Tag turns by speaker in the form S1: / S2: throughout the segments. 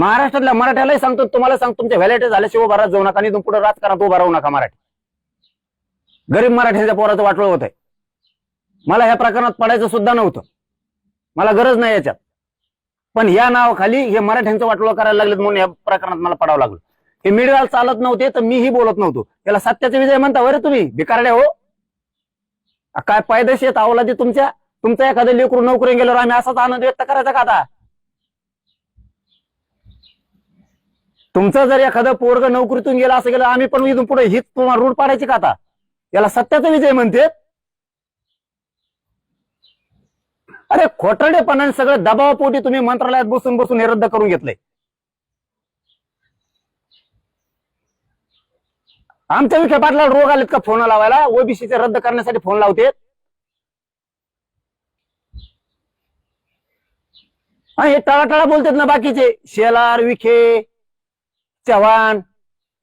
S1: महाराष्ट्रातल्या मराठ्यालाही सांगतो, तुम्हाला सांगतो, तुमच्या व्हॅलिटी झाल्याशिवाय उभा जाऊ नका आणि पुढे राजकारणात उभा राहू नका. मराठी गरीब मराठ्याच्या पोराचं वाटोळ होत आहे. मला ह्या प्रकरणात पडायचं सुद्धा नव्हतं, मला गरज नाही याच्यात, पण या नावाखाली हे मराठ्यांचं वाटोळ करायला लागलेत म्हणून या प्रकरणात मला पडावं लागलं. हे मीडियाला चालत नव्हते तर मीही बोलत नव्हतो. त्याला सत्याचा विजय म्हणता बरं तुम्ही भिकारड्या हो. काय पायदेशी आहेत अवलादी तुमच्या. तुमचं एखादं लेकरू नोकरी गेल्यावर आम्ही असाच आनंद व्यक्त करायचा का आता? तुमचं जर एखादं पोरग नोकरीतून गेलं असं गेलं आम्ही पण इथून पुढे हीच तुम्हाला रूढ पाडायची का आता? याला सत्याचा विजय म्हणते. अरे खोटरडेपणाने सगळं दबावापोटी तुम्ही मंत्रालयात बसून बसून हे रद्द करून घेतलंय. आमच्या विखे पाटलाला रोग आलेत का फोन लावायला? ओबीसीचे रद्द करण्यासाठी फोन लावते. हे टाळाटाळा बोलतात ना बाकीचे, शेलार, विखे, चव्हाण,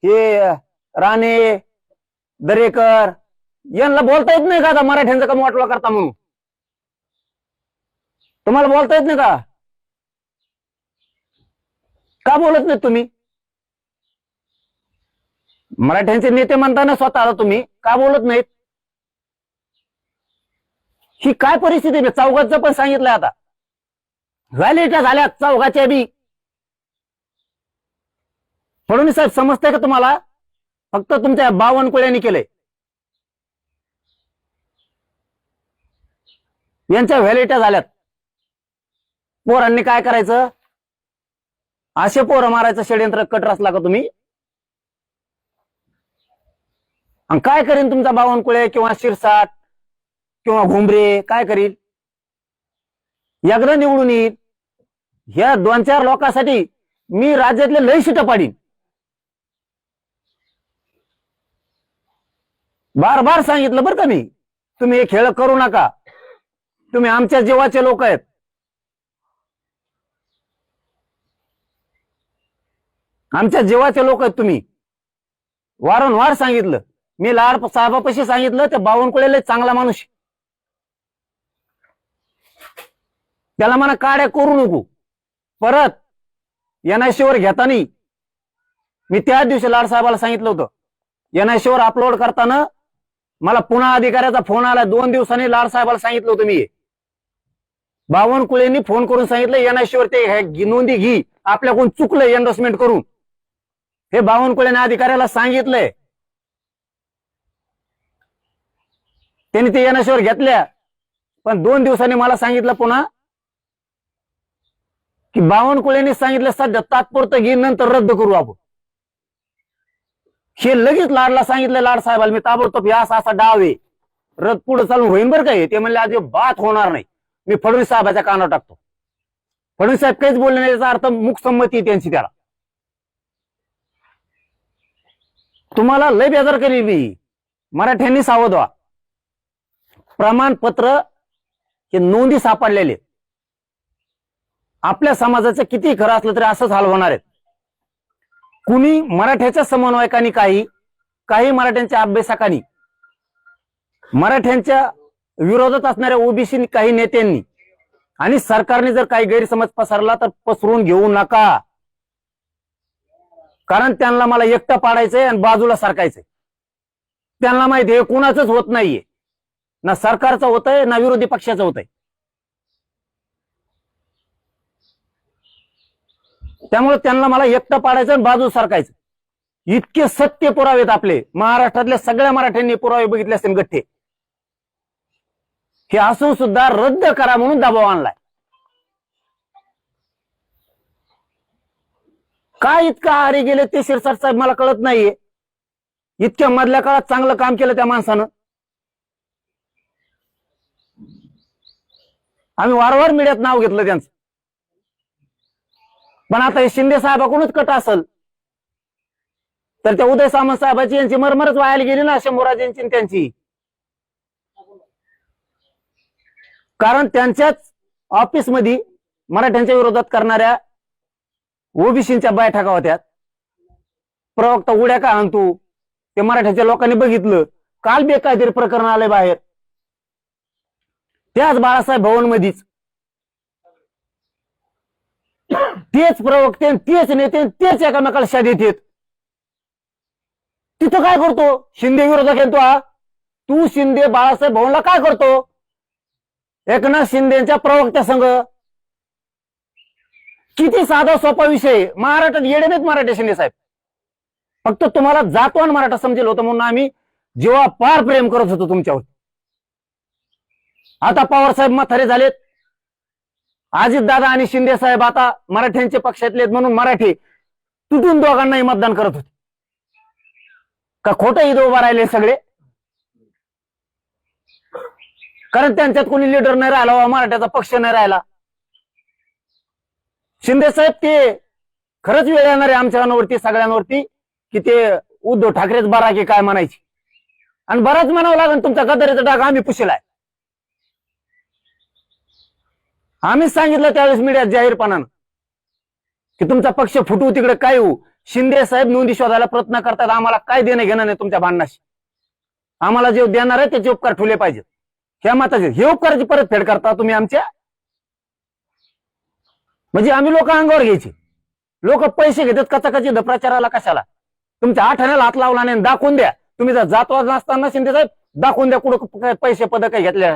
S1: हे राणे, दरेकर, यांना बोलता येत नाही का आता मराठ्यांचा कमी वाटोळा करता म्हणून? तुम्हाला बोलता येत नाही का बोलत नाही तुम्ही? मराठ्यांचे नेते म्हणताना स्वतः तुम्ही का बोलत नाहीत? ही काय परिस्थिती आहे? चौघाचं पण सांगितलंय आता, व्हॅलिटी झाल्या चौघाच्या बी. फडणवीस साहेब समजतंय का तुम्हाला? फक्त तुमच्या बावनकुळ्यांनी केलंय. यांच्या व्हॅलिट्या झाल्यात. पोरांनी काय करायचं? असे पोरं मारायचं षडयंत्र कट रचला का तुम्ही? आणि काय करीन तुमचा बावनकुळे किंवा शिरसाट किंवा घुमरे? काय करील? एकदा निवडून येईल. ह्या 2-4 लोकांसाठी मी राज्यातले लय शिट पाडीन. बार बार सांगितलं बरं का मी, तुम्ही हे खेळ करू नका. तुम्ही आमच्या जीवाचे लोक आहेत. आमच्या जीवाचे लोक आहेत तुम्ही. वारंवार सांगितलं मी, लाड साहेबापाशी सांगितलं, ते बावनकुळेला चांगला माणूस, त्याला म्हणा काड्या करू नको. परत एनआयसी वर घेताना मी त्या दिवशी लाड साहेबाला सांगितलं होतं, एनआयसी वर अपलोड करताना मला पुन्हा अधिकाऱ्याचा फोन आला. 2 दिवसांनी लाड साहेबाला सांगितलं होतं मी, बावनकुळेंनी फोन करून सांगितलं एनआयसी वर ते नोंदी घी, आपल्याकडून चुकलंय एंडोर्समेंट करून. हे बावनकुळेने अधिकाऱ्याला सांगितलंय. त्यांनी ते एनआयसी वर घेतल्या, पण 2 दिवसांनी मला सांगितलं पुन्हा की बावनकुळेंनी सांगितलं सध्या तात्पुरतं घे, नंतर रद्द करू आपण. हे लगेच लाडला सांगितलं लाड साहेबाला मी ताबडतोब, या असा डाव आहे, रद्द पुढे चालून होईन बरं काय? ते म्हणले अजिबात होणार नाही. मी फडणवीस साहेबाच्या कानावर टाकतो. फडणवीस साहेब काहीच बोलले नाही, याचा अर्थ मुख संमती त्यांची. त्याला तुम्हाला लय बेजार केली मी. मराठ्यांनी सावध व्हा. प्रमाणपत्र हे नोंदी सापडलेले आपल्या समाजाचं किती खरं असलं तरी असंच हाल होणार आहेत. कुणी मराठ्याच्या समन्वयकांनी, काही मराठ्यांच्या अभ्यासकांनी, मराठ्यांच्या विरोधात असणाऱ्या ओबीसी काही नेत्यांनी आणि सरकारने जर काही गैरसमज पसरला तर पसरून घेऊ नका. कारण त्यांना मला एकटं पाडायचंय आणि बाजूला सरकायचंय. त्यांना माहिती आहे कुणाचंच होत नाहीये, ना सरकारचं होतंय ना विरोधी पक्षाचं होतंय. त्यामुळे त्यांना मला एकटं पाडायचं आणि बाजू सरकायचं. इतके सत्य पुरावेत आपले. महाराष्ट्रातल्या सगळ्या मराठ्यांनी पुरावे बघितले असतील गठ्ठे. हे असून सुद्धा रद्द करा म्हणून दबाव आणलाय. काय इतका आहारी गेले ते शिरसाट साहेब मला कळत नाहीये. इतक्या मधल्या काळात चांगलं काम केलं त्या माणसानं. आम्ही वारंवार मीडियात नाव घेतलं त्यांचं, पण आता हे शिंदे साहेबाकडूनच कट असेल तर त्या उदय सामंत साहेबाची यांची मरमरच व्हायला गेली ना, शंभूराजेंची त्यांची. कारण त्यांच्याच ऑफिसमध्ये मराठ्यांच्या विरोधात करणाऱ्या ओबीसींच्या बैठका होत्या. प्रवक्ता उड्या का आणतो ते मराठ्याच्या लोकांनी बघितलं. काल बेकायदेशीर प्रकरण आले बाहेर, त्याच बाळासाहेब भवन मध्येच. तेच प्रवक्ते तेच नेते तेच एकामेकाला शादेत येत. तिथं काय करतो शिंदे विरोधक येतो हा. तू शिंदे बाळासाहेब भाऊला काय करतो एकनाथ शिंदेच्या प्रवक्त्या संघ. किती साधा सोपा विषय. महाराष्ट्रात येडे नाहीत मराठे शिंदे साहेब. फक्त तुम्हाला जातवान मराठा समजेल होतं म्हणून आम्ही जेव्हा फार प्रेम करत होतो तुमच्यावर. आता पवार साहेब म्हातारे झालेत. अजित दादा आणि शिंदे साहेब आता मराठ्यांचे पक्षातले म्हणून मराठी तुटून दोघांनाही मतदान करत होते का खोटं इथं उभा राहिले सगळे. कारण त्यांच्यात कोणी लिडर नाही राहिला मराठ्याचा पक्ष नाही राहिला. शिंदे साहेब ते खरंच वेळ येणार आहे आमच्यावरती सगळ्यांवरती की ते उद्धव ठाकरेच बरा की काय म्हणायची. आणि बराच म्हणावं लागेल तुमचा गदारीचा डाग आम्ही पुशिलाय. आम्हीच सांगितलं त्यावेळेस मीडियात जाहीरपणानं की तुमचा पक्ष फुटू तिकडे काय होऊ. शिंदे साहेब नोंदी शोधायला प्रयत्न करतात. आम्हाला काय देणं घेणं नाही तुमच्या भांडणाशी. आम्हाला जे देणार आहे त्याचे उपकार ठेवले पाहिजेत. ह्या मताचे हे उपकाराची परतफेड करता तुम्ही आमच्या. म्हणजे आम्ही लोक अंगावर घ्यायचे. लोक पैसे घेतात कचाकची प्रचाराला कशाला. तुमच्या आठाण्याला हात लावला नाही दाखवून द्या. तुम्ही जर जातवाद नसताना शिंदे साहेब दाखवून द्या कुठं पैसे पद काही घेतले